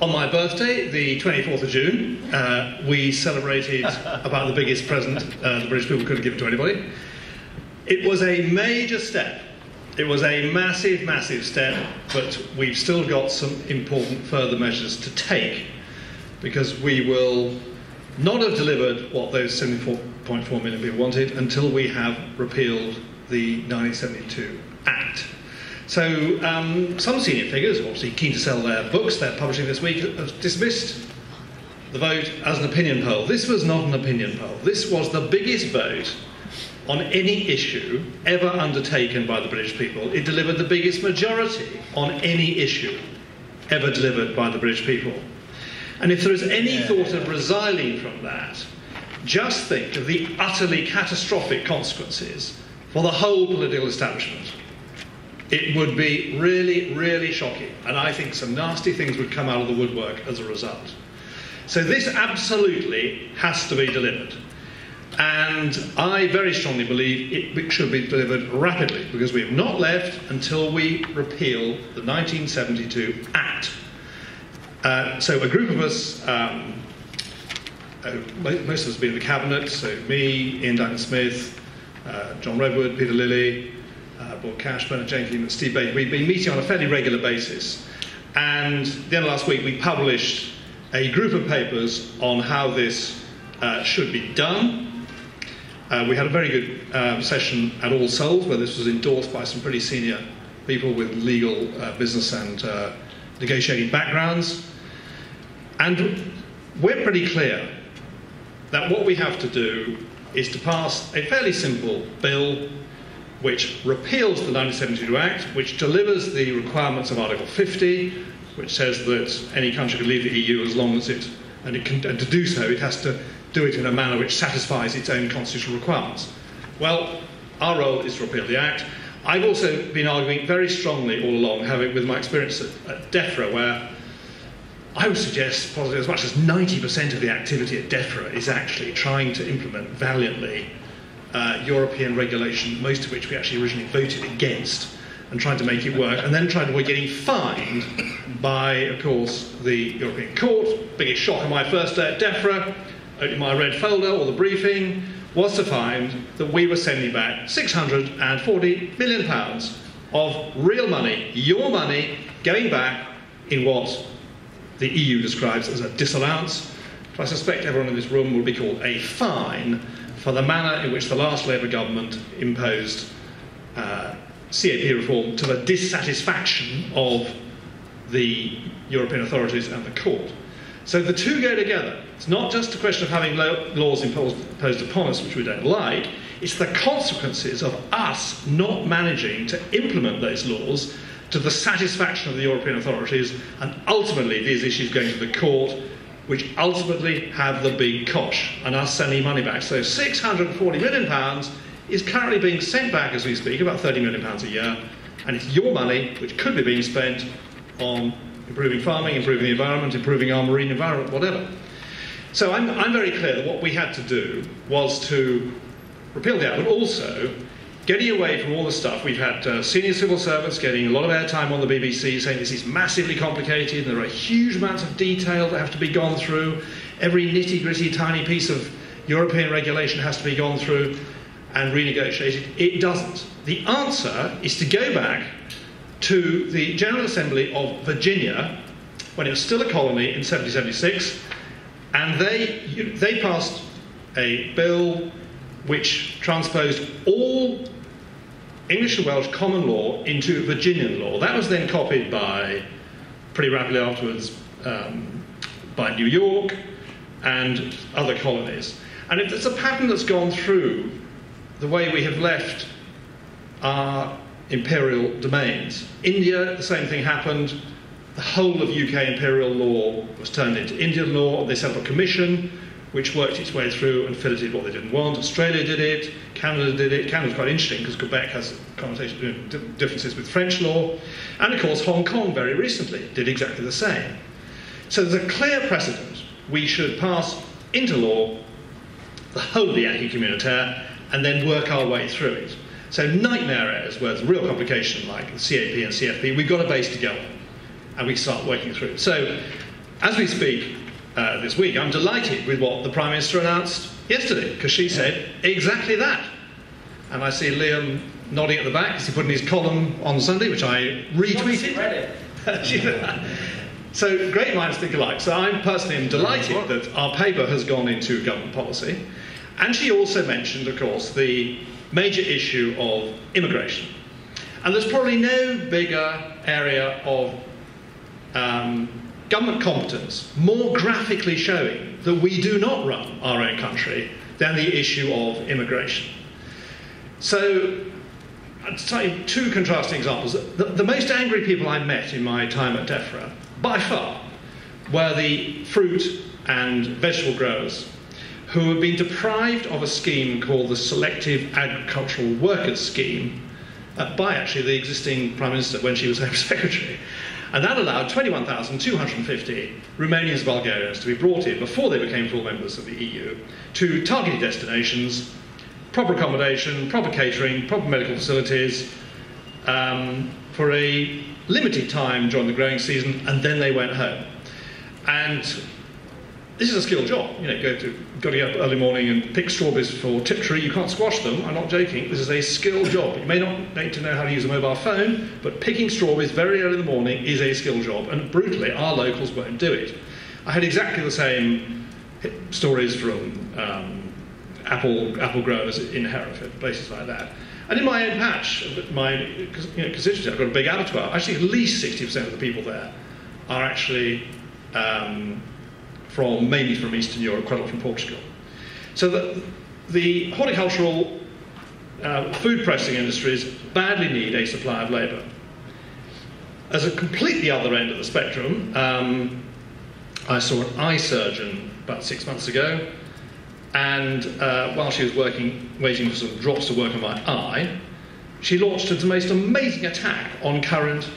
On my birthday, the 24th of June, we celebrated about the biggest present the British people could have given to anybody. It was a major step. It was a massive, massive step, but we've still got some important further measures to take, because we will not have delivered what those 74.4 million people wanted until we have repealed the 1972 Act. So some senior figures, obviously keen to sell their books they're publishing this week, have dismissed the vote as an opinion poll. This was not an opinion poll. This was the biggest vote on any issue ever undertaken by the British people. It delivered the biggest majority on any issue ever delivered by the British people. And if there is any thought of resiling from that, just think of the utterly catastrophic consequences for the whole political establishment. It would be really, really shocking, and I think some nasty things would come out of the woodwork as a result. So this absolutely has to be delivered. And I very strongly believe it should be delivered rapidly, because we have not left until we repeal the 1972 Act. So a group of us, most of us have been in the Cabinet, so me, Ian Duncan-Smith, John Redwood, Peter Lilly, Bob Cash, Bernard Jenkins, and Steve Baker. We've been meeting on a fairly regular basis. And at the end of last week, we published a group of papers on how this should be done. We had a very good session at All Souls, where this was endorsed by some pretty senior people with legal, business and negotiating backgrounds. And we're pretty clear that what we have to do is to pass a fairly simple bill which repeals the 1972 Act, which delivers the requirements of Article 50, which says that any country can leave the EU as long as and to do so, it has to do it in a manner which satisfies its own constitutional requirements. Well, our role is to repeal the Act. I've also been arguing very strongly all along, having with my experience at DEFRA, where I would suggest probably as much as 90% of the activity at DEFRA is actually trying to implement valiantly European regulation, most of which we actually originally voted against, and trying to make it work, and then trying to avoid getting fined by, of course, the European Court. Biggest shock on my first day at DEFRA, opening my red folder or the briefing, was to find that we were sending back £640 million of real money, your money, going back in what the EU describes as a disallowance. I suspect everyone in this room will be called a fine for the manner in which the last Labour government imposed CAP reform to the dissatisfaction of the European authorities and the court. So the two go together. It's not just a question of having laws imposed upon us which we don't like, it's the consequences of us not managing to implement those laws to the satisfaction of the European authorities, and ultimately these issues going to the court, which ultimately have the big cosh, and us sending money back. So £640 million is currently being sent back as we speak, about £30 million a year, and it's your money which could be being spent on improving farming, improving the environment, improving our marine environment, whatever. So I'm very clear that what we had to do was to repeal the Act, but also getting away from all the stuff. We've had senior civil servants getting a lot of airtime on the BBC saying this is massively complicated, and there are huge amounts of detail that have to be gone through. Every nitty-gritty tiny piece of European regulation has to be gone through and renegotiated. It doesn't. The answer is to go back to the General Assembly of Virginia, when it was still a colony in 1776, and they passed a bill which transposed all English and Welsh common law into Virginian law. That was then copied pretty rapidly afterwards, by New York and other colonies. And it's a pattern that's gone through the way we have left our imperial domains. India, the same thing happened. The whole of UK imperial law was turned into Indian law. They set up a commission which worked its way through and filleted what they didn't want. Australia did it, Canada did it. Canada's quite interesting because Quebec has differences with French law. And of course Hong Kong very recently did exactly the same. So there's a clear precedent. We should pass into law the whole of the acquis communautaire and then work our way through it. So nightmare areas where there's real complication like the CAP and CFP, we've got a base to go on and we start working through it. So As we speak this week, I'm delighted with what the Prime Minister announced yesterday, because she said exactly that. And I see Liam nodding at the back as he put in his column on Sunday, which I retweeted. So great minds think alike. So I'm personally delighted that our paper has gone into government policy. And she also mentioned, of course, the major issue of immigration. And there's probably no bigger area of government competence more graphically showing that we do not run our own country than the issue of immigration. So I'll tell you two contrasting examples. The most angry people I met in my time at DEFRA, by far, were the fruit and vegetable growers who have been deprived of a scheme called the Selective Agricultural Workers Scheme by actually the existing Prime Minister when she was Home Secretary. And that allowed 21,250 Romanians and Bulgarians to be brought in before they became full members of the EU to targeted destinations, proper accommodation, proper catering, proper medical facilities, for a limited time during the growing season, and then they went home. And this is a skilled job. You know, got to get up early morning and pick strawberries for Tiptree. You can't squash them. I'm not joking. This is a skilled job. You may not need to know how to use a mobile phone, but picking strawberries very early in the morning is a skilled job. And brutally, our locals won't do it. I had exactly the same stories from apple growers in Hereford, places like that. And in my own patch, my constituency, I've got a big abattoir. Actually, at least 60% of the people there are actually mainly from Eastern Europe, quite a lot from Portugal. So the horticultural food processing industries badly need a supply of labour. As a completely other end of the spectrum, I saw an eye surgeon about 6 months ago, and while she was waiting for some drops to work on my eye, she launched the most amazing attack on current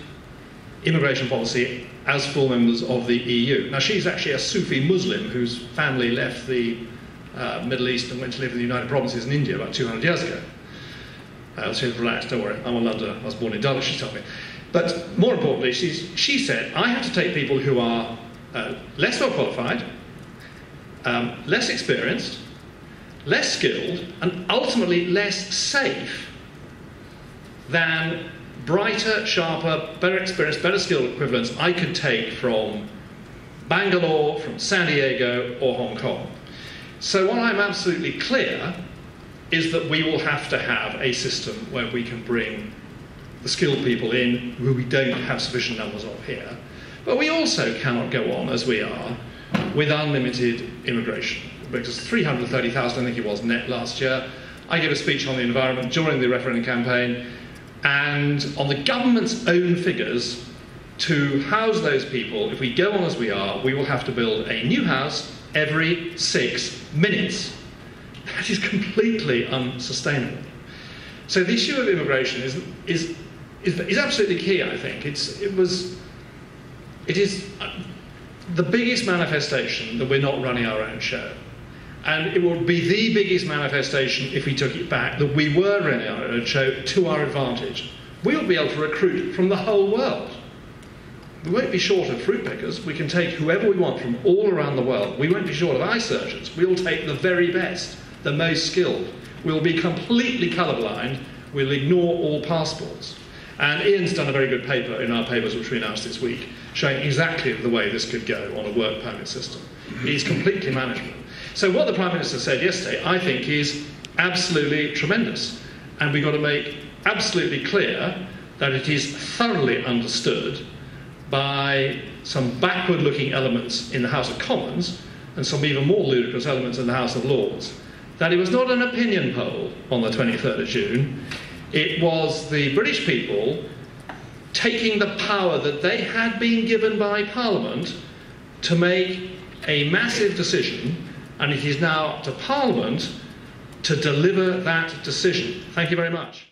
immigration policy as full members of the EU. Now, she's actually a Sufi Muslim whose family left the Middle East and went to live in the United Provinces in India about 200 years ago. She's relaxed, don't worry, I'm a Londoner, I was born in Dulwich, she told me. But more importantly, she said, I have to take people who are less well qualified, less experienced, less skilled, and ultimately less safe than brighter, sharper, better experienced, better skilled equivalents I could take from Bangalore, from San Diego, or Hong Kong. So what I'm absolutely clear is that we will have to have a system where we can bring the skilled people in who we don't have sufficient numbers of here. But we also cannot go on, as we are, with unlimited immigration. Because 330,000, I think it was, net last year. I gave a speech on the environment during the referendum campaign, and on the government's own figures, to house those people, if we go on as we are, we will have to build a new house every 6 minutes. That is completely unsustainable. So the issue of immigration is absolutely key, I think. It is the biggest manifestation that we're not running our own show. And it would be the biggest manifestation if we took it back, that we were running our own show to our advantage. We will be able to recruit from the whole world. We won't be short of fruit pickers. We can take whoever we want from all around the world. We won't be short of eye surgeons. We will take the very best, the most skilled. We'll be completely colourblind. We'll ignore all passports. And Ian's done a very good paper in our papers, which we announced this week, showing exactly the way this could go on a work permit system. It's completely manageable. So what the Prime Minister said yesterday, I think, is absolutely tremendous. And we've got to make absolutely clear that it is thoroughly understood by some backward-looking elements in the House of Commons and some even more ludicrous elements in the House of Lords, that it was not an opinion poll on the 23rd of June. It was the British people taking the power that they had been given by Parliament to make a massive decision, and it is now up to Parliament to deliver that decision. Thank you very much.